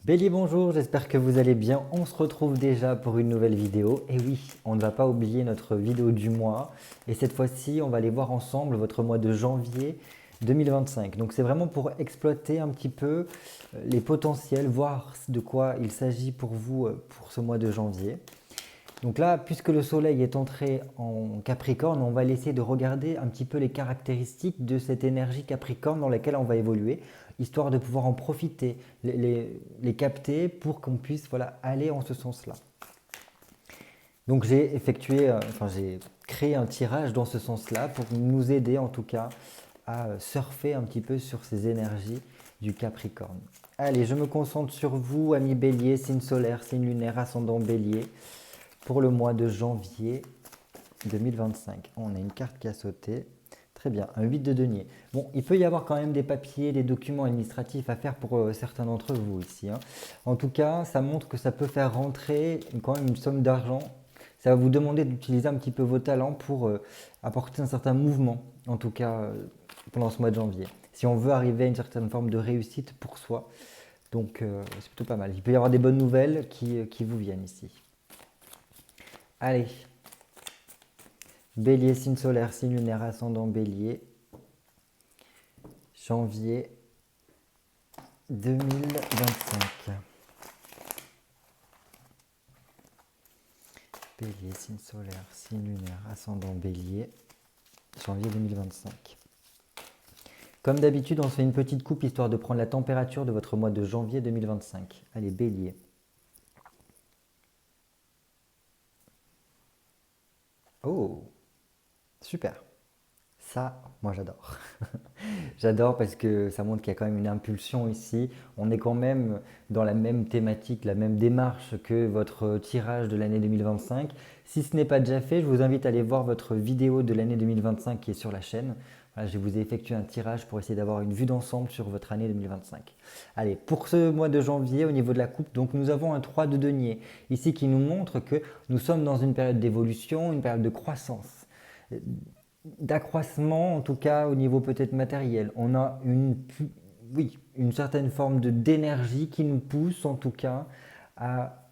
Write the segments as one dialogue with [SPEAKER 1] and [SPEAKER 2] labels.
[SPEAKER 1] Bélier, bonjour, j'espère que vous allez bien. On se retrouve déjà pour une nouvelle vidéo. Et oui, on ne va pas oublier notre vidéo du mois. Et cette fois-ci, on va aller voir ensemble votre mois de janvier 2025. Donc c'est vraiment pour exploiter un petit peu les potentiels, voir de quoi il s'agit pour vous pour ce mois de janvier. Donc là, puisque le soleil est entré en Capricorne, on va essayer de regarder un petit peu les caractéristiques de cette énergie Capricorne dans laquelle on va évoluer, histoire de pouvoir en profiter, les capter pour qu'on puisse aller en ce sens-là. Donc j'ai créé un tirage dans ce sens-là pour nous aider en tout cas à surfer un petit peu sur ces énergies du Capricorne. Allez, je me concentre sur vous, amis Bélier, signe solaire, signe lunaire, ascendant Bélier, pour le mois de janvier 2025. On a une carte qui a sauté. Très bien, un 8 de denier. Bon, il peut y avoir quand même des papiers, des documents administratifs à faire pour certains d'entre vous ici. En tout cas, ça montre que ça peut faire rentrer quand même une somme d'argent. Ça va vous demander d'utiliser un petit peu vos talents pour apporter un certain mouvement, en tout cas pendant ce mois de janvier. Si on veut arriver à une certaine forme de réussite pour soi. Donc c'est plutôt pas mal. Il peut y avoir des bonnes nouvelles qui vous viennent ici. Allez, Bélier, signe solaire, signe lunaire, ascendant Bélier, janvier 2025. Bélier, signe solaire, signe lunaire, ascendant Bélier, janvier 2025. Comme d'habitude, on se fait une petite coupe histoire de prendre la température de votre mois de janvier 2025. Allez, Bélier. Oh, super. Ça, moi j'adore. J'adore parce que ça montre qu'il y a quand même une impulsion ici. On est quand même dans la même thématique, la même démarche que votre tirage de l'année 2025. Si ce n'est pas déjà fait, je vous invite à aller voir votre vidéo de l'année 2025 qui est sur la chaîne. Voilà, je vous ai effectué un tirage pour essayer d'avoir une vue d'ensemble sur votre année 2025. Allez, pour ce mois de janvier, au niveau de la coupe, donc nous avons un 3 de denier ici qui nous montre que nous sommes dans une période d'évolution, une période de croissance, d'accroissement, en tout cas au niveau peut-être matériel. On a une certaine forme d'énergie qui nous pousse en tout cas à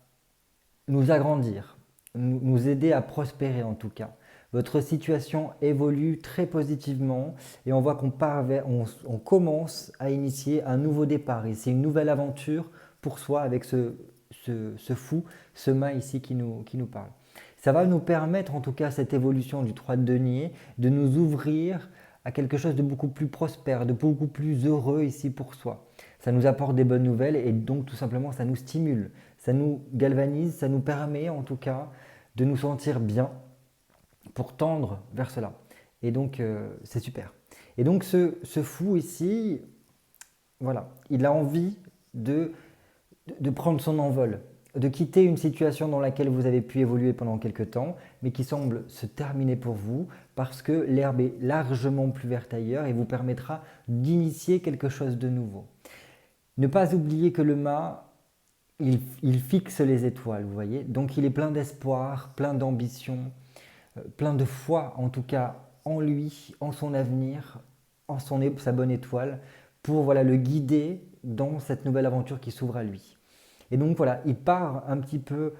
[SPEAKER 1] nous agrandir, nous aider à prospérer en tout cas. Votre situation évolue très positivement et on voit on commence à initier un nouveau départ. Et c'est une nouvelle aventure pour soi avec ce fou, ce mât ici qui nous parle. Ça va nous permettre, en tout cas, cette évolution du 3 de denier, de nous ouvrir à quelque chose de beaucoup plus prospère, de beaucoup plus heureux ici pour soi. Ça nous apporte des bonnes nouvelles et donc tout simplement ça nous stimule, ça nous galvanise, ça nous permet en tout cas de nous sentir bien pour tendre vers cela. Et donc c'est super. Et donc ce fou ici, voilà, il a envie de prendre son envol, de quitter une situation dans laquelle vous avez pu évoluer pendant quelque temps, mais qui semble se terminer pour vous parce que l'herbe est largement plus verte ailleurs et vous permettra d'initier quelque chose de nouveau. Ne pas oublier que le mât, il fixe les étoiles, vous voyez. Donc il est plein d'espoir, plein d'ambition, plein de foi en tout cas en lui, en son avenir, sa bonne étoile, pour le guider dans cette nouvelle aventure qui s'ouvre à lui. Et donc voilà, il part un petit peu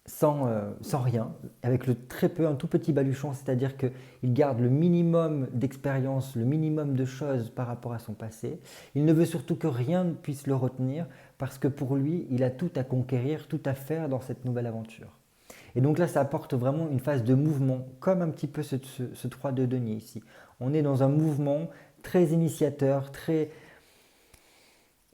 [SPEAKER 1] sans rien, avec très peu, un tout petit baluchon, c'est-à-dire qu'il garde le minimum d'expérience, le minimum de choses par rapport à son passé. Il ne veut surtout que rien ne puisse le retenir, parce que pour lui, il a tout à conquérir, tout à faire dans cette nouvelle aventure. Et donc là, ça apporte vraiment une phase de mouvement, comme un petit peu ce 3 de denier ici. On est dans un mouvement très initiateur, très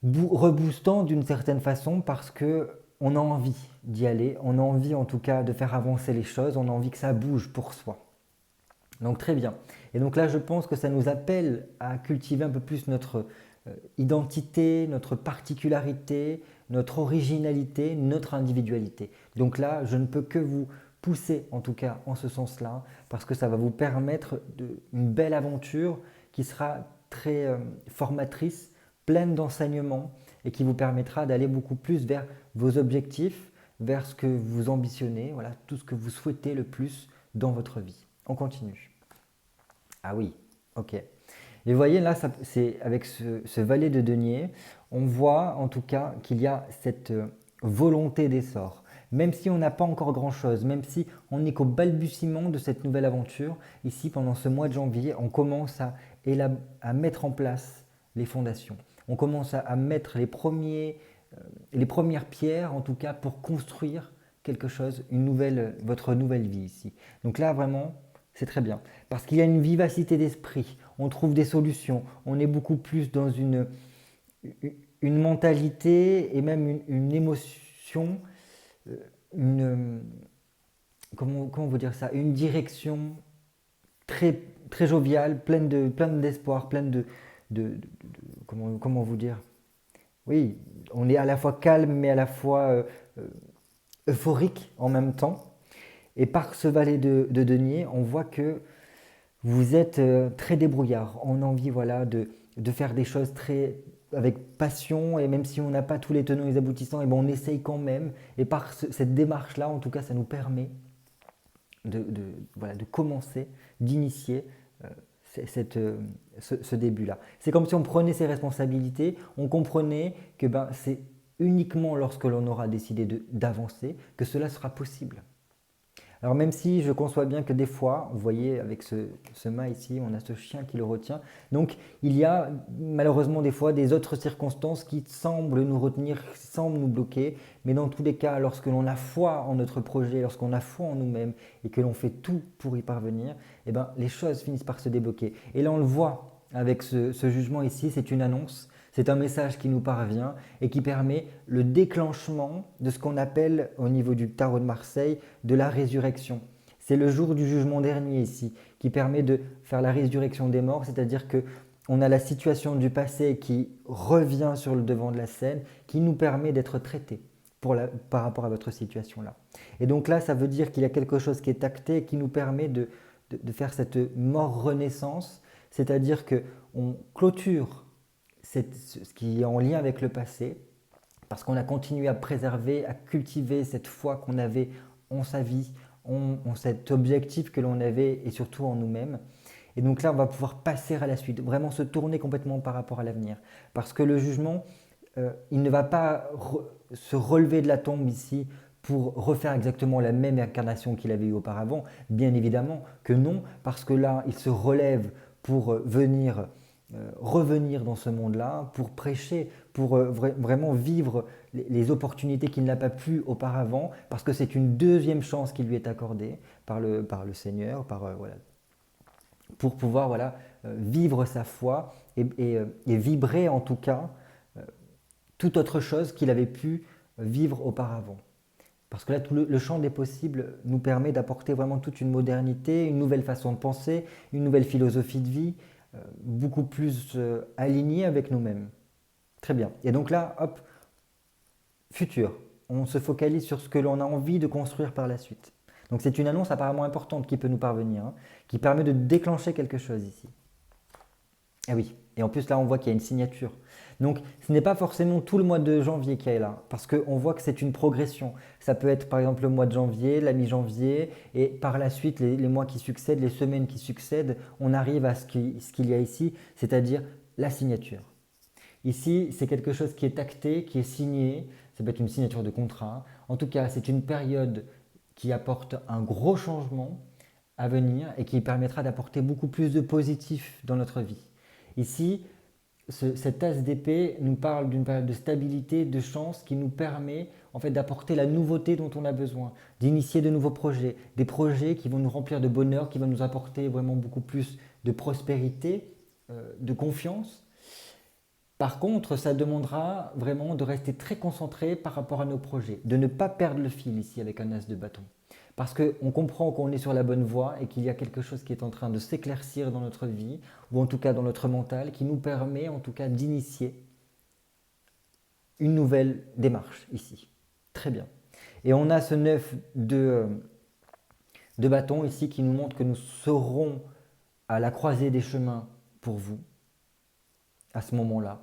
[SPEAKER 1] reboostant d'une certaine façon parce que on a envie d'y aller, on a envie en tout cas de faire avancer les choses, on a envie que ça bouge pour soi. Donc très bien. Et donc là, je pense que ça nous appelle à cultiver un peu plus notre identité, notre particularité, notre originalité, notre individualité. Donc là, je ne peux que vous pousser en tout cas en ce sens-là parce que ça va vous permettre une belle aventure qui sera très formatrice, pleine d'enseignements et qui vous permettra d'aller beaucoup plus vers vos objectifs, vers ce que vous ambitionnez, voilà, tout ce que vous souhaitez le plus dans votre vie. On continue. Ah oui, ok. Et vous voyez là, c'est avec ce valet de denier, on voit en tout cas qu'il y a cette volonté d'essor. Même si on n'a pas encore grand-chose, même si on n'est qu'au balbutiement de cette nouvelle aventure, ici pendant ce mois de janvier, on commence à mettre en place les fondations. On commence à mettre les premières pierres en tout cas pour construire quelque chose, votre nouvelle vie ici. Donc là vraiment, c'est très bien. Parce qu'il y a une vivacité d'esprit, on trouve des solutions, on est beaucoup plus dans une mentalité et même une émotion, une, comment vous dire ça, une direction très, très joviale, pleine d'espoir, pleine comment vous dire. Oui, on est à la fois calme mais à la fois euphorique en même temps. Et par ce valet de denier, on voit que vous êtes très débrouillard. On a envie voilà, de faire des choses avec passion, et même si on n'a pas tous les tenants et les aboutissants, et ben on essaye quand même. Et par cette démarche-là, en tout cas, ça nous permet voilà, de commencer, d'initier ce début-là. C'est comme si on prenait ses responsabilités, on comprenait que ben, c'est uniquement lorsque l'on aura décidé d'avancer que cela sera possible. Alors même si je conçois bien que des fois, vous voyez avec ce mât ici, on a ce chien qui le retient. Donc il y a malheureusement des fois des autres circonstances qui semblent nous retenir, qui semblent nous bloquer. Mais dans tous les cas, lorsque l'on a foi en notre projet, lorsqu'on a foi en nous-mêmes et que l'on fait tout pour y parvenir, eh ben, les choses finissent par se débloquer. Et là on le voit avec ce jugement ici, c'est une annonce. C'est un message qui nous parvient et qui permet le déclenchement de ce qu'on appelle au niveau du tarot de Marseille de la résurrection. C'est le jour du jugement dernier ici qui permet de faire la résurrection des morts, c'est-à-dire que on a la situation du passé qui revient sur le devant de la scène, qui nous permet d'être traités par rapport à votre situation là. Et donc là, ça veut dire qu'il y a quelque chose qui est acté et qui nous permet de faire cette mort-renaissance, c'est-à-dire qu'on clôture ce qui est en lien avec le passé, parce qu'on a continué à préserver, à cultiver cette foi qu'on avait en sa vie, en cet objectif que l'on avait et surtout en nous-mêmes. Et donc là, on va pouvoir passer à la suite, vraiment se tourner complètement par rapport à l'avenir. Parce que le jugement, il ne va pas se relever de la tombe ici pour refaire exactement la même incarnation qu'il avait eue auparavant. Bien évidemment que non, parce que là, il se relève pour revenir dans ce monde-là, pour prêcher, pour vraiment vivre les opportunités qu'il n'a pas pu auparavant, parce que c'est une deuxième chance qui lui est accordée par le Seigneur, voilà, pour pouvoir voilà, vivre sa foi et vibrer en tout cas toute autre chose qu'il avait pu vivre auparavant. Parce que là, tout le champ des possibles nous permet d'apporter vraiment toute une modernité, une nouvelle façon de penser, une nouvelle philosophie de vie, beaucoup plus alignée avec nous-mêmes. Très bien. Et donc là, hop, futur. On se focalise sur ce que l'on a envie de construire par la suite. Donc c'est une annonce apparemment importante qui peut nous parvenir, hein, qui permet de déclencher quelque chose ici. Ah oui, et en plus là on voit qu'il y a une signature. Donc ce n'est pas forcément tout le mois de janvier qui est là, parce qu'on voit que c'est une progression. Ça peut être par exemple le mois de janvier, la mi-janvier, et par la suite les mois qui succèdent, les semaines qui succèdent, on arrive à ce qu'il y a ici, c'est-à-dire la signature. Ici, c'est quelque chose qui est acté, qui est signé, ça peut être une signature de contrat. En tout cas, c'est une période qui apporte un gros changement à venir et qui permettra d'apporter beaucoup plus de positif dans notre vie. Ici, cet as d'épée nous parle d'une période de stabilité, de chance qui nous permet en fait d'apporter la nouveauté dont on a besoin, d'initier de nouveaux projets, des projets qui vont nous remplir de bonheur, qui vont nous apporter vraiment beaucoup plus de prospérité, de confiance. Par contre, ça demandera vraiment de rester très concentré par rapport à nos projets, de ne pas perdre le fil ici avec un as de bâton. Parce qu'on comprend qu'on est sur la bonne voie et qu'il y a quelque chose qui est en train de s'éclaircir dans notre vie, ou en tout cas dans notre mental, qui nous permet en tout cas d'initier une nouvelle démarche ici. Très bien. Et on a ce 9 de bâton ici qui nous montre que nous serons à la croisée des chemins pour vous, à ce moment-là,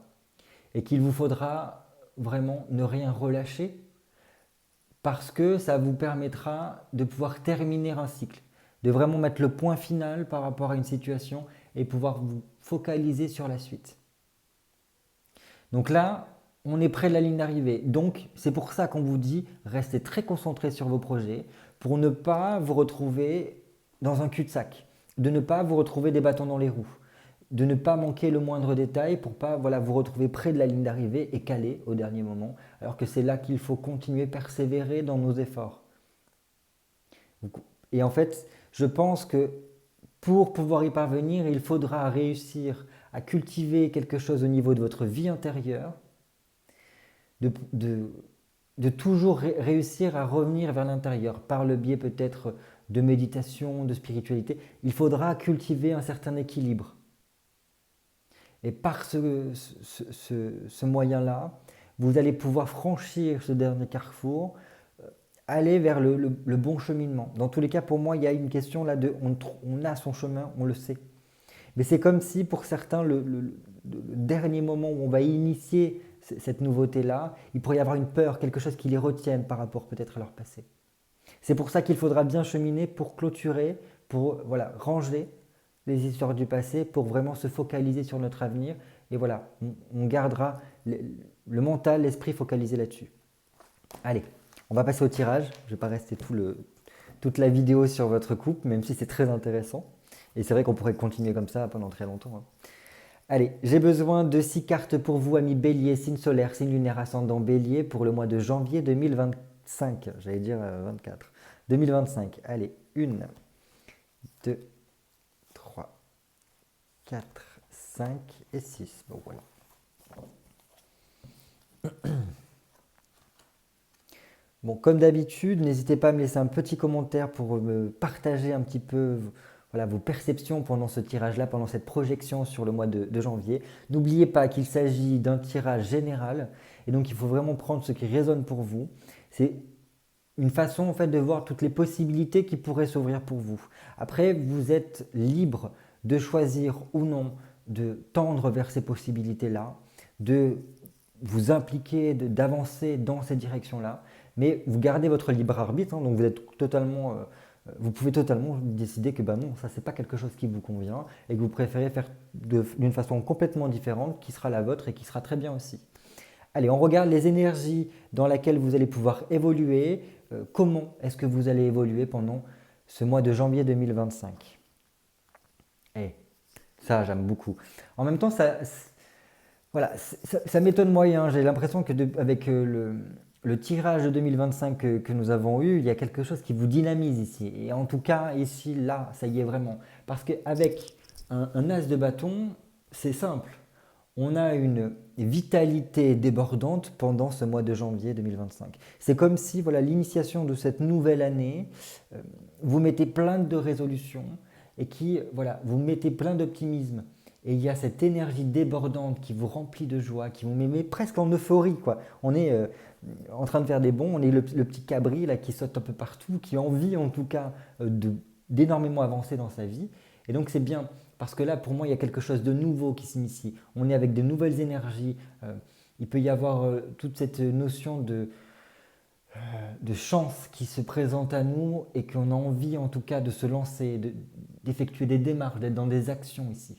[SPEAKER 1] et qu'il vous faudra vraiment ne rien relâcher parce que ça vous permettra de pouvoir terminer un cycle, de vraiment mettre le point final par rapport à une situation et pouvoir vous focaliser sur la suite. Donc là, on est près de la ligne d'arrivée. Donc, c'est pour ça qu'on vous dit, restez très concentré sur vos projets pour ne pas vous retrouver dans un cul-de-sac, de ne pas vous retrouver des bâtons dans les roues, de ne pas manquer le moindre détail pour ne pas vous retrouver près de la ligne d'arrivée et calé au dernier moment, alors que c'est là qu'il faut continuer, persévérer dans nos efforts. Et en fait, je pense que pour pouvoir y parvenir, il faudra réussir à cultiver quelque chose au niveau de votre vie intérieure, de toujours réussir à revenir vers l'intérieur par le biais peut-être de méditation, de spiritualité. Il faudra cultiver un certain équilibre. Et par ce moyen-là, vous allez pouvoir franchir ce dernier carrefour, aller vers le bon cheminement. Dans tous les cas, pour moi, il y a une question là de on a son chemin, on le sait. Mais c'est comme si pour certains, le dernier moment où on va initier cette nouveauté-là, il pourrait y avoir une peur, quelque chose qui les retienne par rapport peut-être à leur passé. C'est pour ça qu'il faudra bien cheminer pour clôturer, pour ranger les histoires du passé, pour vraiment se focaliser sur notre avenir. Et voilà, on gardera le mental, l'esprit focalisé là-dessus. Allez, on va passer au tirage. Je ne vais pas rester toute la vidéo sur votre couple, même si c'est très intéressant. Et c'est vrai qu'on pourrait continuer comme ça pendant très longtemps, hein. Allez, j'ai besoin de 6 cartes pour vous, amis Bélier, signe solaire, signe lunaire ascendant Bélier, pour le mois de janvier 2025. J'allais dire 24. 2025. Allez, 1, 2, 3, 4, 5 et 6. Bon, voilà. Bon, comme d'habitude, n'hésitez pas à me laisser un petit commentaire pour me partager un petit peu vos perceptions pendant ce tirage-là, pendant cette projection sur le mois de janvier. N'oubliez pas qu'il s'agit d'un tirage général et donc il faut vraiment prendre ce qui résonne pour vous. C'est une façon en fait de voir toutes les possibilités qui pourraient s'ouvrir pour vous. Après, vous êtes libre de choisir ou non de tendre vers ces possibilités-là, de vous impliquer, d'avancer dans ces directions-là. Mais vous gardez votre libre arbitre, hein, donc vous pouvez totalement décider que non, ça c'est pas quelque chose qui vous convient et que vous préférez faire d'une façon complètement différente qui sera la vôtre et qui sera très bien aussi. Allez, on regarde les énergies dans lesquelles vous allez pouvoir évoluer. Comment est-ce que vous allez évoluer pendant ce mois de janvier 2025 ? Ça j'aime beaucoup. En même temps, ça m'étonne moyen. J'ai l'impression que avec le tirage de 2025 que nous avons eu, il y a quelque chose qui vous dynamise ici. Et en tout cas, ici, là, ça y est vraiment. Parce qu'avec un as de bâton, c'est simple. On a une vitalité débordante pendant ce mois de janvier 2025. C'est comme si l'initiation de cette nouvelle année, vous mettez plein de résolutions et vous mettez plein d'optimisme. Et il y a cette énergie débordante qui vous remplit de joie, qui vous met presque en euphorie, quoi. On est en train de faire des bonds, on est le petit cabri là, qui saute un peu partout, qui a envie en tout cas d'énormément avancer dans sa vie. Et donc c'est bien, parce que là pour moi il y a quelque chose de nouveau qui s'initie. On est avec de nouvelles énergies, il peut y avoir toute cette notion de chance qui se présente à nous et qu'on a envie en tout cas de se lancer, d'effectuer des démarches, d'être dans des actions ici.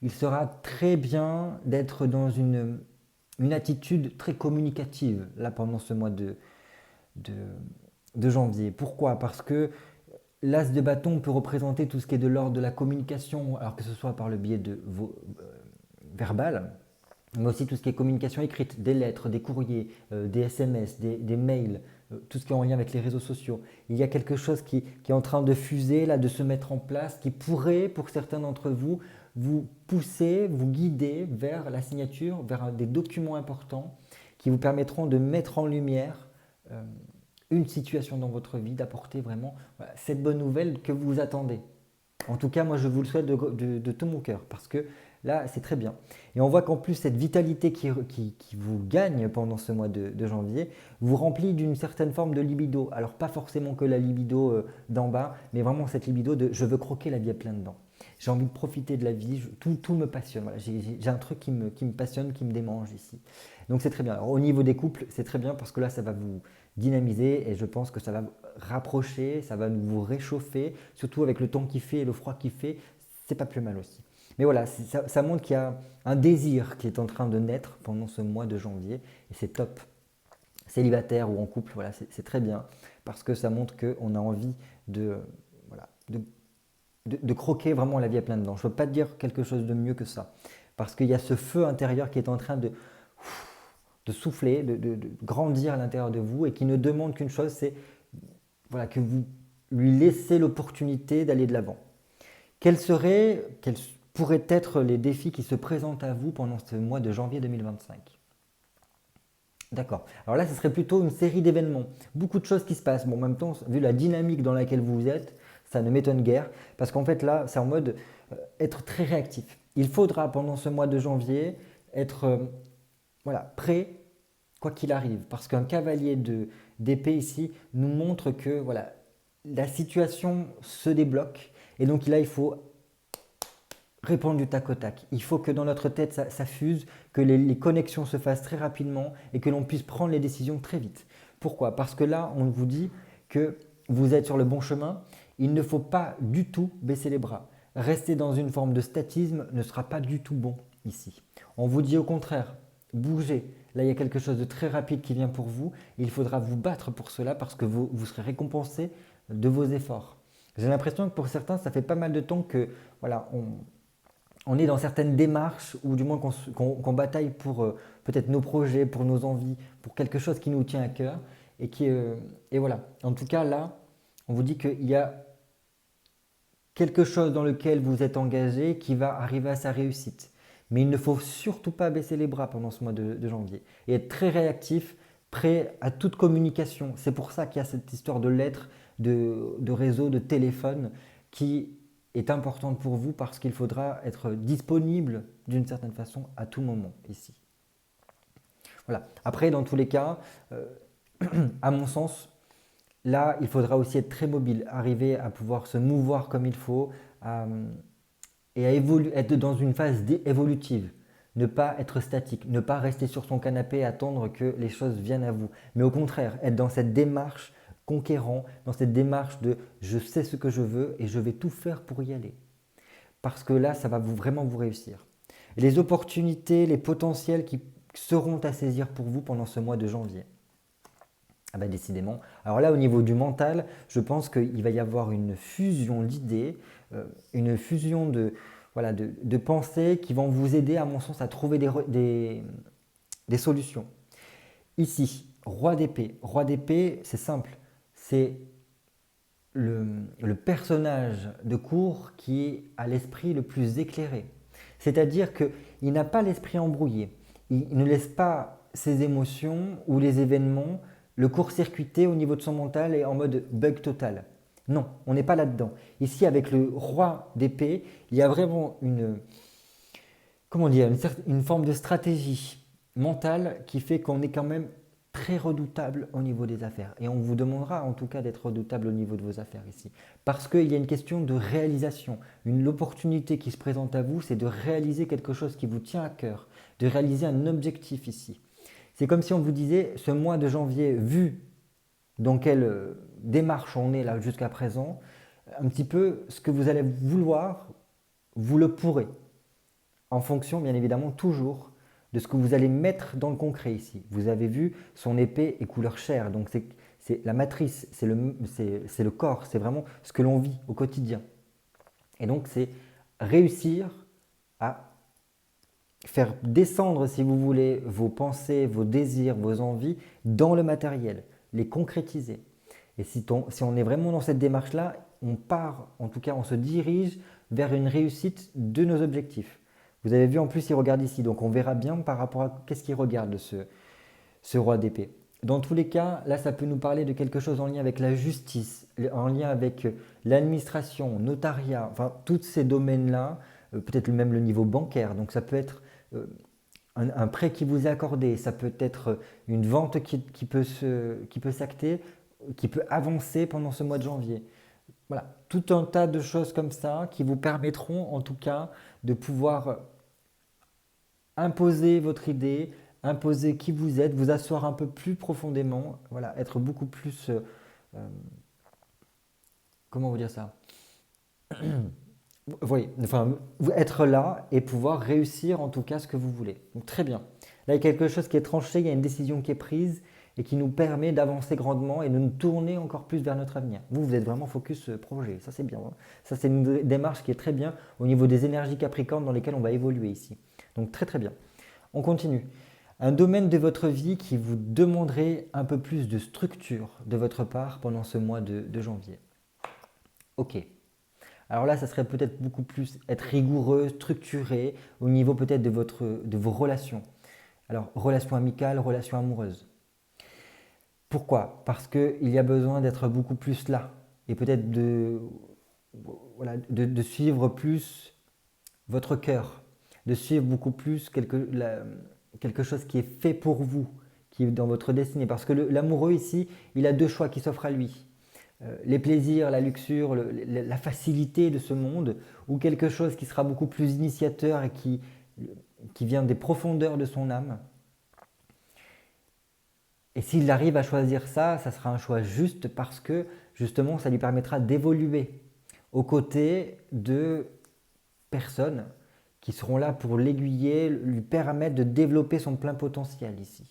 [SPEAKER 1] Il sera très bien d'être dans une attitude très communicative là pendant ce mois de janvier. Pourquoi ? Parce que l'as de bâton peut représenter tout ce qui est de l'ordre de la communication, alors que ce soit par le biais de vos verbales, mais aussi tout ce qui est communication écrite, des lettres, des courriers, des SMS, des mails, tout ce qui est en lien avec les réseaux sociaux. Il y a quelque chose qui est en train de fuser, là, de se mettre en place, qui pourrait, pour certains d'entre vous, vous pousser, vous guider vers la signature, vers des documents importants qui vous permettront de mettre en lumière une situation dans votre vie, d'apporter vraiment cette bonne nouvelle que vous attendez. En tout cas, moi, je vous le souhaite de tout mon cœur parce que là, c'est très bien. Et on voit qu'en plus, cette vitalité qui vous gagne pendant ce mois de janvier vous remplit d'une certaine forme de libido. Alors, pas forcément que la libido d'en bas, mais vraiment cette libido de « je veux croquer la vie à plein dedans ». J'ai envie de profiter de la vie, tout me passionne. Voilà, j'ai un truc qui me passionne, qui me démange ici. Donc c'est très bien. Alors, au niveau des couples, c'est très bien parce que là, ça va vous dynamiser et je pense que ça va rapprocher, ça va vous réchauffer, surtout avec le temps qu'il fait et le froid qu'il fait, c'est pas plus mal aussi. Mais voilà, ça montre qu'il y a un désir qui est en train de naître pendant ce mois de janvier et c'est top. Célibataire ou en couple, voilà, c'est très bien parce que ça montre qu'on a envie de, voilà, de croquer vraiment la vie à plein dedans. Je ne peux pas te dire quelque chose de mieux que ça parce qu'il y a ce feu intérieur qui est en train de souffler, de grandir à l'intérieur de vous et qui ne demande qu'une chose, c'est voilà, que vous lui laissez l'opportunité d'aller de l'avant. Quels pourraient être les défis qui se présentent à vous pendant ce mois de janvier 2025? D'accord. Alors là, ce serait plutôt une série d'événements. Beaucoup de choses qui se passent. Bon, en même temps, vu la dynamique dans laquelle vous êtes, ça ne m'étonne guère. Parce qu'en fait, là, c'est en mode être très réactif. Il faudra, pendant ce mois de janvier, être voilà, prêt, quoi qu'il arrive. Parce qu'un cavalier d'épée ici nous montre que voilà, la situation se débloque. Et donc là, il faut répondre du tac au tac. Il faut que dans notre tête, ça fuse, que les connexions se fassent très rapidement et que l'on puisse prendre les décisions très vite. Pourquoi? Parce que là, on vous dit que vous êtes sur le bon chemin. Il ne faut pas du tout baisser les bras. Rester dans une forme de statisme ne sera pas du tout bon ici. On vous dit au contraire, bougez. Là, il y a quelque chose de très rapide qui vient pour vous. Il faudra vous battre pour cela parce que vous serez récompensé de vos efforts. J'ai l'impression que pour certains, ça fait pas mal de temps que voilà, on est dans certaines démarches ou du moins qu'on bataille pour peut-être nos projets, pour nos envies, pour quelque chose qui nous tient à cœur. Et voilà, en tout cas là, on vous dit qu'il y a quelque chose dans lequel vous êtes engagé qui va arriver à sa réussite. Mais il ne faut surtout pas baisser les bras pendant ce mois de janvier et être très réactif, prêt à toute communication. C'est pour ça qu'il y a cette histoire de lettres, de réseau, de téléphone qui est importante pour vous parce qu'il faudra être disponible d'une certaine façon à tout moment ici. Voilà. Après, dans tous les cas, à mon sens, là, il faudra aussi être très mobile, arriver à pouvoir se mouvoir comme il faut et à être dans une phase évolutive. Ne pas être statique, ne pas rester sur son canapé et attendre que les choses viennent à vous. Mais au contraire, être dans cette démarche conquérant, dans cette démarche de je sais ce que je veux et je vais tout faire pour y aller. Parce que là, ça va vraiment vous réussir. Et les opportunités, les potentiels qui seront à saisir pour vous pendant ce mois de janvier. Ah ben décidément. Alors là, au niveau du mental, je pense qu'il va y avoir une fusion d'idées, une fusion voilà, de pensées qui vont vous aider, à mon sens, à trouver des solutions. Ici, roi d'épée. Roi d'épée, c'est simple. C'est le personnage de cour qui a l'esprit le plus éclairé. C'est-à-dire qu'il n'a pas l'esprit embrouillé. Il ne laisse pas ses émotions ou les événements le court-circuiter au niveau de son mental et en mode bug total. Non, on n'est pas là-dedans. Ici, avec le roi d'épée, il y a vraiment comment dire, une forme de stratégie mentale qui fait qu'on est quand même très redoutable au niveau des affaires. Et on vous demandera en tout cas d'être redoutable au niveau de vos affaires ici. Parce qu'il y a une question de réalisation. L'opportunité qui se présente à vous, c'est de réaliser quelque chose qui vous tient à cœur, de réaliser un objectif ici. C'est comme si on vous disait, ce mois de janvier, vu dans quelle démarche on est là jusqu'à présent, un petit peu ce que vous allez vouloir, vous le pourrez. En fonction, bien évidemment, toujours de ce que vous allez mettre dans le concret ici. Vous avez vu, son épée est couleur chair, donc c'est la matrice, c'est le corps, c'est vraiment ce que l'on vit au quotidien. Et donc, c'est réussir à faire descendre, si vous voulez, vos pensées, vos désirs, vos envies dans le matériel, les concrétiser. Et si on est vraiment dans cette démarche-là, on part, en tout cas, on se dirige vers une réussite de nos objectifs. Vous avez vu en plus, il regarde ici, donc on verra bien par rapport à qu'est-ce qu'il regarde ce roi d'épée. Dans tous les cas, là, ça peut nous parler de quelque chose en lien avec la justice, en lien avec l'administration, notariat, enfin, tous ces domaines-là, peut-être même le niveau bancaire. Donc, ça peut être un prêt qui vous est accordé, ça peut être une vente qui peut s'acter, qui peut avancer pendant ce mois de janvier. Voilà, tout un tas de choses comme ça qui vous permettront en tout cas de pouvoir imposer votre idée, imposer qui vous êtes, vous asseoir un peu plus profondément, voilà, être beaucoup plus, comment vous dire ça, Oui, enfin, être là et pouvoir réussir en tout cas ce que vous voulez. Donc très bien. Là, il y a quelque chose qui est tranché, il y a une décision qui est prise et qui nous permet d'avancer grandement et de nous tourner encore plus vers notre avenir. Vous êtes vraiment focus projet, ça c'est bien, hein. Ça c'est une démarche qui est très bien au niveau des énergies capricornes dans lesquelles on va évoluer ici. Donc très très bien. On continue. Un domaine de votre vie qui vous demanderait un peu plus de structure de votre part pendant ce mois de janvier. Ok. Alors là, ça serait peut-être beaucoup plus être rigoureux, structuré au niveau peut-être de vos relations. Alors, relations amicales, relations amoureuses. Pourquoi? Parce qu'il y a besoin d'être beaucoup plus là et peut-être voilà, de suivre plus votre cœur, de suivre beaucoup plus quelque chose qui est fait pour vous, qui est dans votre destinée. Parce que l'amoureux ici, il a deux choix qui s'offrent à lui. Les plaisirs, la luxure, la facilité de ce monde, ou quelque chose qui sera beaucoup plus initiateur et qui vient des profondeurs de son âme. Et s'il arrive à choisir ça, ça sera un choix juste parce que justement, ça lui permettra d'évoluer aux côtés de personnes qui seront là pour l'aiguiller, lui permettre de développer son plein potentiel ici.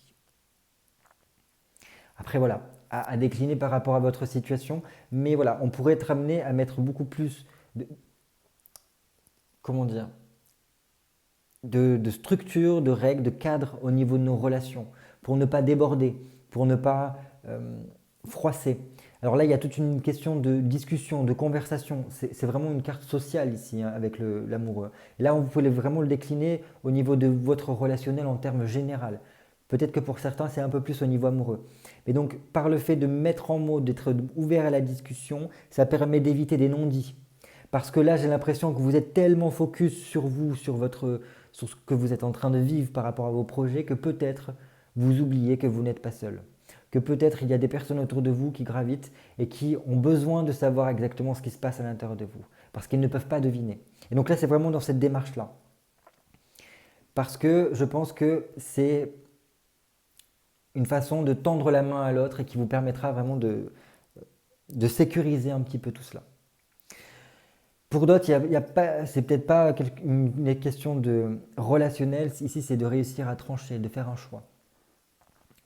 [SPEAKER 1] Après voilà, à décliner par rapport à votre situation, mais voilà, on pourrait être amené à mettre beaucoup plus de, comment dire, de structure, de règles, de cadre au niveau de nos relations, pour ne pas déborder, pour ne pas froisser. Alors là, il y a toute une question de discussion, de conversation. C'est vraiment une carte sociale ici, hein, avec l'amoureux. Et là, vous pouvez vraiment le décliner au niveau de votre relationnel en termes général. Peut-être que pour certains, c'est un peu plus au niveau amoureux. Mais donc, par le fait de mettre en mots, d'être ouvert à la discussion, ça permet d'éviter des non-dits. Parce que là, j'ai l'impression que vous êtes tellement focus sur vous, sur ce que vous êtes en train de vivre par rapport à vos projets, que peut-être vous oubliez que vous n'êtes pas seul. Que peut-être il y a des personnes autour de vous qui gravitent et qui ont besoin de savoir exactement ce qui se passe à l'intérieur de vous. Parce qu'ils ne peuvent pas deviner. Et donc là, c'est vraiment dans cette démarche-là. Parce que je pense que c'est une façon de tendre la main à l'autre et qui vous permettra vraiment de sécuriser un petit peu tout cela. Pour d'autres, c'est peut-être pas une question de relationnel. Ici, c'est de réussir à trancher, de faire un choix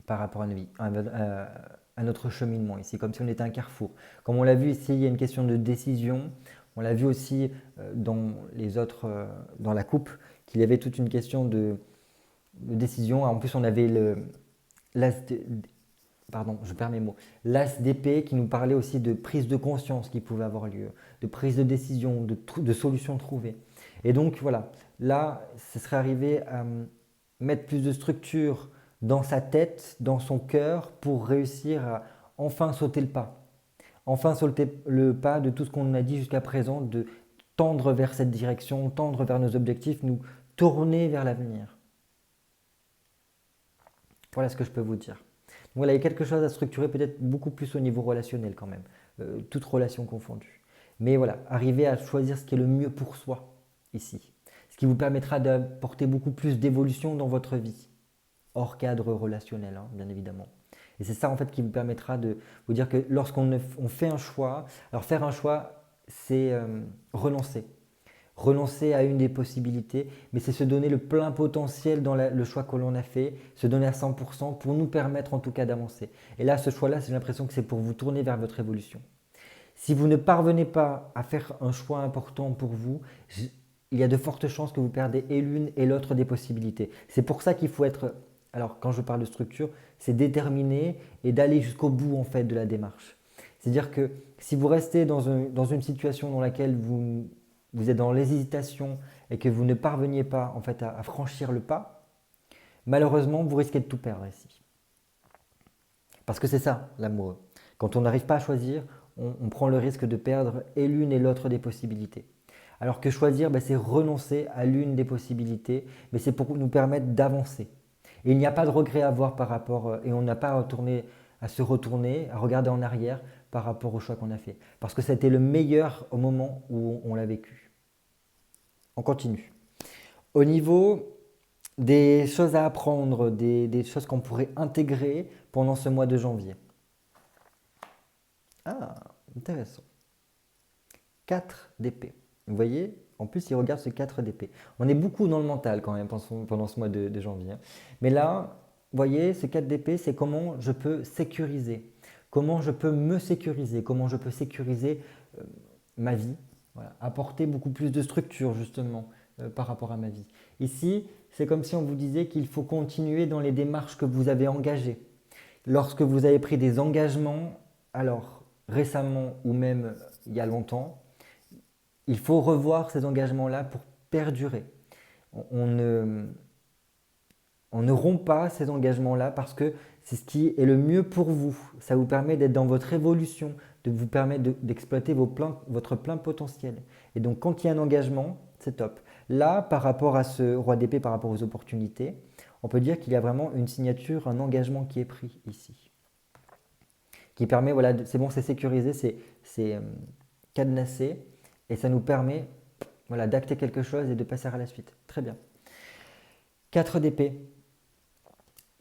[SPEAKER 1] par rapport à notre cheminement ici, comme si on était un carrefour. Comme on l'a vu ici, il y a une question de décision. On l'a vu aussi dans la coupe, qu'il y avait toute une question de décision. En plus, on avait l'as pardon, je perds mes mots, l'as d'épée qui nous parlait aussi de prise de conscience qui pouvait avoir lieu, de prise de décision, de solutions trouvées. Et donc voilà, là, ce serait arrivé à mettre plus de structure dans sa tête, dans son cœur, pour réussir à enfin sauter le pas. Enfin sauter le pas de tout ce qu'on a dit jusqu'à présent, de tendre vers cette direction, tendre vers nos objectifs, nous tourner vers l'avenir. Voilà ce que je peux vous dire. Voilà, il y a quelque chose à structurer peut-être beaucoup plus au niveau relationnel quand même, toute relation confondue. Mais voilà, arriver à choisir ce qui est le mieux pour soi ici. Ce qui vous permettra d'apporter beaucoup plus d'évolution dans votre vie, hors cadre relationnel, hein, bien évidemment. Et c'est ça en fait qui vous permettra de vous dire que lorsqu'on fait un choix, alors faire un choix, c'est renoncer. Renoncer à une des possibilités, mais c'est se donner le plein potentiel dans le choix que l'on a fait, se donner à 100% pour nous permettre en tout cas d'avancer. Et là, ce choix-là, j'ai l'impression que c'est pour vous tourner vers votre évolution. Si vous ne parvenez pas à faire un choix important pour vous, il y a de fortes chances que vous perdez et l'une et l'autre des possibilités. C'est pour ça qu'il faut être, alors quand je parle de structure, c'est déterminé et d'aller jusqu'au bout en fait de la démarche. C'est-à-dire que si vous restez dans une situation dans laquelle vous êtes dans l'hésitation et que vous ne parveniez pas en fait à franchir le pas, malheureusement, vous risquez de tout perdre ici. Parce que c'est ça, l'amoureux. Quand on n'arrive pas à choisir, on prend le risque de perdre et l'une et l'autre des possibilités. Alors que choisir, c'est renoncer à l'une des possibilités, mais c'est pour nous permettre d'avancer. Et il n'y a pas de regret à avoir par rapport, et on n'a pas à se retourner, à regarder en arrière par rapport au choix qu'on a fait. Parce que ça a été le meilleur au moment où on l'a vécu. On continue. Au niveau des choses à apprendre, des choses qu'on pourrait intégrer pendant ce mois de janvier. Ah, intéressant. 4 d'épée. Vous voyez, En plus, il regarde ce 4 d'épée. On est beaucoup dans le mental quand même pendant ce mois de janvier, hein. Mais là, vous voyez, ce 4 d'épée, c'est comment je peux sécuriser, comment je peux me sécuriser, comment je peux sécuriser euh, ma vie, voilà, apporter beaucoup plus de structure justement par rapport à ma vie. Ici, c'est comme si on vous disait qu'il faut continuer dans les démarches que vous avez engagées. Lorsque vous avez pris des engagements, alors récemment ou même il y a longtemps, il faut revoir ces engagements-là pour perdurer. On ne, on ne rompt pas ces engagements-là parce que c'est ce qui est le mieux pour vous. Ça vous permet d'être dans votre évolution, de vous permettre d'exploiter votre plein potentiel. Et donc quand il y a un engagement, c'est top. Là, par rapport à ce roi d'épée, par rapport aux opportunités, on peut dire qu'il y a vraiment une signature, un engagement qui est pris ici. Qui permet, voilà, c'est bon, c'est sécurisé, c'est cadenassé, et ça nous permet voilà, d'acter quelque chose et de passer à la suite. Très bien. 4 d'épée.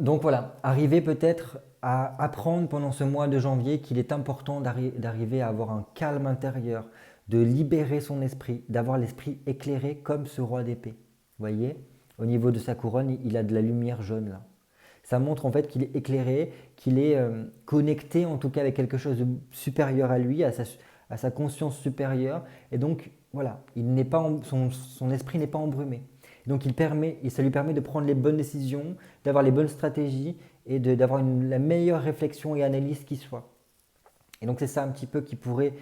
[SPEAKER 1] Donc voilà, arriver peut-être à apprendre pendant ce mois de janvier qu'il est important d'arriver à avoir un calme intérieur, de libérer son esprit, d'avoir l'esprit éclairé comme ce roi d'épée. Vous voyez, au niveau de sa couronne, il a de la lumière jaune là. Ça montre en fait qu'il est éclairé, qu'il est connecté en tout cas avec quelque chose de supérieur à lui, à sa conscience supérieure. Et donc voilà, son esprit n'est pas embrumé. Donc ça lui permet de prendre les bonnes décisions, d'avoir les bonnes stratégies et d'avoir la meilleure réflexion et analyse qui soit. Et donc c'est ça un petit peu qui pourrait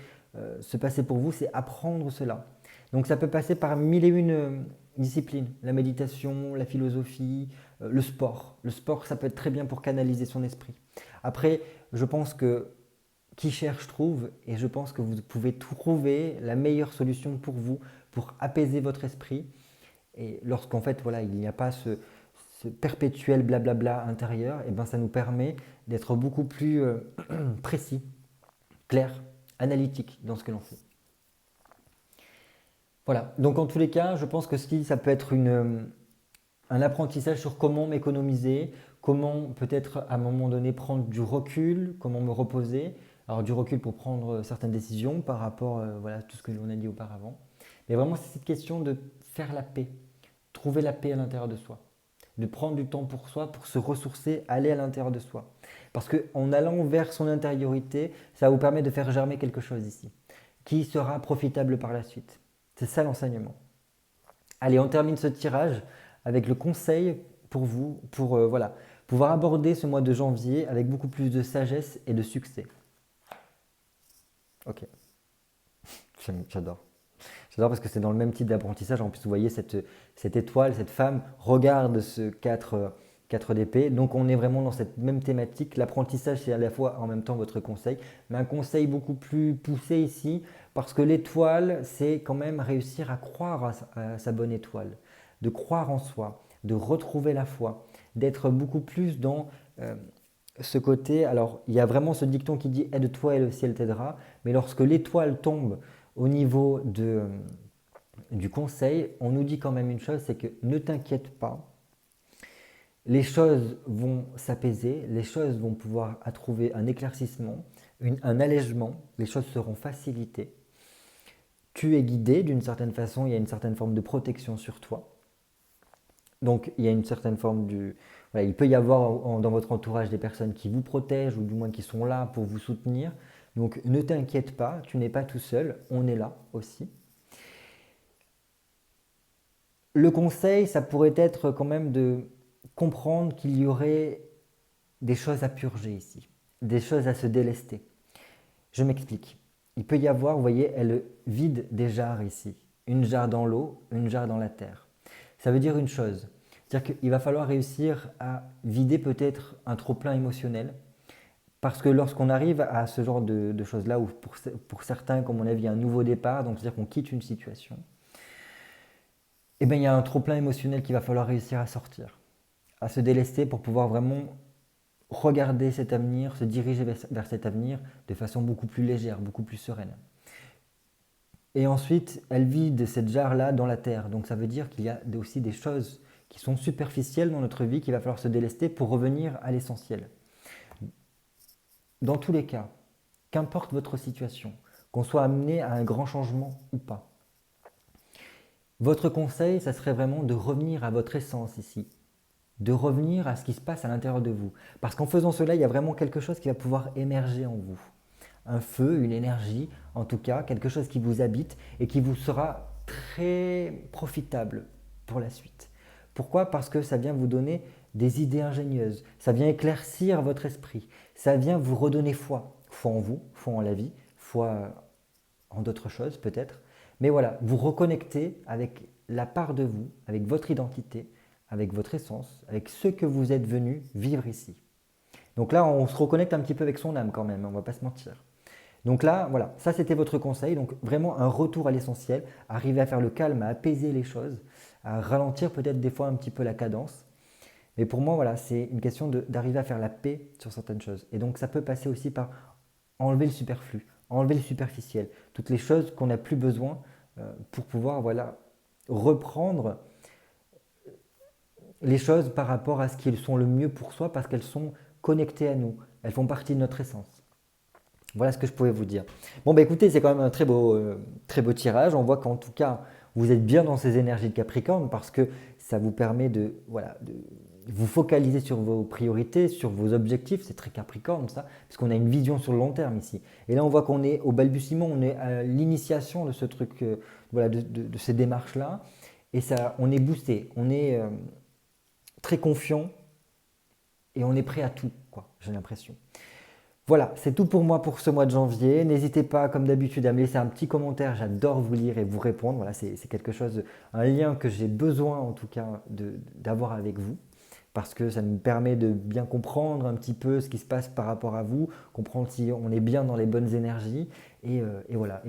[SPEAKER 1] se passer pour vous, c'est apprendre cela. Donc ça peut passer par mille et une disciplines, la méditation, la philosophie, le sport. Le sport, ça peut être très bien pour canaliser son esprit. Après, je pense que qui cherche trouve, et je pense que vous pouvez trouver la meilleure solution pour vous, pour apaiser votre esprit. Et lorsqu'en fait, voilà, il n'y a pas ce perpétuel blablabla intérieur, et ben ça nous permet d'être beaucoup plus précis, clair, analytique dans ce que l'on fait. Voilà, donc en tous les cas, je pense que ça peut être un apprentissage sur comment m'économiser, comment peut-être à un moment donné prendre du recul, comment me reposer. Alors du recul pour prendre certaines décisions par rapport voilà, à tout ce que l'on a dit auparavant. Mais vraiment, c'est cette question de faire la paix, trouver la paix à l'intérieur de soi, de prendre du temps pour soi, pour se ressourcer, aller à l'intérieur de soi. Parce qu'en allant vers son intériorité, ça vous permet de faire germer quelque chose ici, qui sera profitable par la suite. C'est ça l'enseignement. Allez, on termine ce tirage avec le conseil pour vous, pour voilà, pouvoir aborder ce mois de janvier avec beaucoup plus de sagesse et de succès. Ok, j'adore. J'adore parce que c'est dans le même type d'apprentissage. En plus, vous voyez, cette étoile, cette femme regarde ce 4 d'épée. Donc, on est vraiment dans cette même thématique. L'apprentissage, c'est à la fois en même temps votre conseil, mais un conseil beaucoup plus poussé ici parce que l'étoile, c'est quand même réussir à croire à sa bonne étoile, de croire en soi, de retrouver la foi, d'être beaucoup plus dans ce côté. Alors, il y a vraiment ce dicton qui dit aide-toi et le ciel t'aidera. Mais lorsque l'étoile tombe au niveau du conseil, on nous dit quand même une chose, c'est que ne t'inquiète pas, les choses vont s'apaiser, les choses vont pouvoir trouver un éclaircissement, un allègement, les choses seront facilitées. Tu es guidé d'une certaine façon, il y a une certaine forme de protection sur toi. Donc il y a une certaine forme voilà, il peut y avoir dans votre entourage des personnes qui vous protègent ou du moins qui sont là pour vous soutenir. Donc ne t'inquiète pas, tu n'es pas tout seul, on est là aussi. Le conseil, ça pourrait être quand même de comprendre qu'il y aurait des choses à purger ici, des choses à se délester. Je m'explique. Il peut y avoir, vous voyez, elle vide des jarres ici. Une jarre dans l'eau, une jarre dans la terre. Ça veut dire une chose. C'est-à-dire qu'il va falloir réussir à vider peut-être un trop-plein émotionnel. Parce que lorsqu'on arrive à ce genre de choses-là, ou pour certains, comme on a vu, un nouveau départ, donc c'est-à-dire qu'on quitte une situation, eh bien, il y a un trop-plein émotionnel qu'il va falloir réussir à sortir, à se délester pour pouvoir vraiment regarder cet avenir, se diriger vers cet avenir de façon beaucoup plus légère, beaucoup plus sereine. Et ensuite, elle vide cette jarre-là dans la terre. Donc ça veut dire qu'il y a aussi des choses qui sont superficielles dans notre vie qu'il va falloir se délester pour revenir à l'essentiel. Dans tous les cas, qu'importe votre situation, qu'on soit amené à un grand changement ou pas, Votre conseil, ça serait vraiment de revenir à votre essence ici, de revenir à ce qui se passe à l'intérieur de vous. Parce qu'en faisant cela, il y a vraiment quelque chose qui va pouvoir émerger en vous. Un feu, une énergie, en tout cas, quelque chose qui vous habite et qui vous sera très profitable pour la suite. Pourquoi? Parce que ça vient vous donner des idées ingénieuses, ça vient éclaircir votre esprit, ça vient vous redonner foi. Foi en vous, foi en la vie, foi en d'autres choses peut-être. Mais voilà, vous reconnectez avec la part de vous, avec votre identité, avec votre essence, avec ce que vous êtes venu vivre ici. Donc là, on se reconnecte un petit peu avec son âme quand même, on ne va pas se mentir. Donc là, voilà, ça c'était votre conseil. Donc vraiment un retour à l'essentiel, arriver à faire le calme, à apaiser les choses, à ralentir peut-être des fois un petit peu la cadence. Mais pour moi, voilà, c'est une question d'arriver à faire la paix sur certaines choses. Et donc ça peut passer aussi par enlever le superflu, enlever le superficiel, toutes les choses qu'on n'a plus besoin pour pouvoir voilà, reprendre les choses par rapport à ce qui sont le mieux pour soi parce qu'elles sont connectées à nous, elles font partie de notre essence. Voilà ce que je pouvais vous dire. Bon, bah écoutez, c'est quand même un très beau tirage. On voit qu'en tout cas, vous êtes bien dans ces énergies de Capricorne parce que ça vous permet voilà, de vous focaliser sur vos priorités, sur vos objectifs. C'est très Capricorne ça, parce qu'on a une vision sur le long terme ici. Et là, on voit qu'on est au balbutiement, on est à l'initiation de ce truc, voilà, de ces démarches-là. Et ça, on est boosté, on est très confiant et on est prêt à tout, quoi, j'ai l'impression. Voilà, c'est tout pour moi pour ce mois de janvier. N'hésitez pas, comme d'habitude, à me laisser un petit commentaire. J'adore vous lire et vous répondre. Voilà, c'est quelque chose, un lien que j'ai besoin en tout cas d'avoir avec vous parce que ça me permet de bien comprendre un petit peu ce qui se passe par rapport à vous, comprendre si on est bien dans les bonnes énergies et voilà.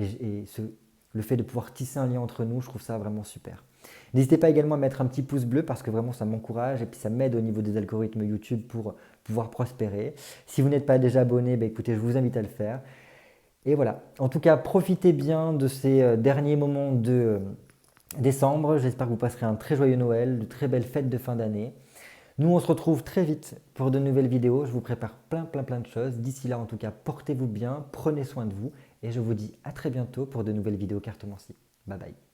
[SPEAKER 1] Le fait de pouvoir tisser un lien entre nous, je trouve ça vraiment super. N'hésitez pas également à mettre un petit pouce bleu parce que vraiment ça m'encourage et puis ça m'aide au niveau des algorithmes YouTube pour pouvoir prospérer. Si vous n'êtes pas déjà abonné, bah écoutez, je vous invite à le faire. Et voilà, en tout cas, profitez bien de ces derniers moments de décembre. J'espère que vous passerez un très joyeux Noël, de très belles fêtes de fin d'année. Nous, on se retrouve très vite pour de nouvelles vidéos. Je vous prépare plein de choses. D'ici là, en tout cas, portez-vous bien, prenez soin de vous et je vous dis à très bientôt pour de nouvelles vidéos cartomancie. Bye bye.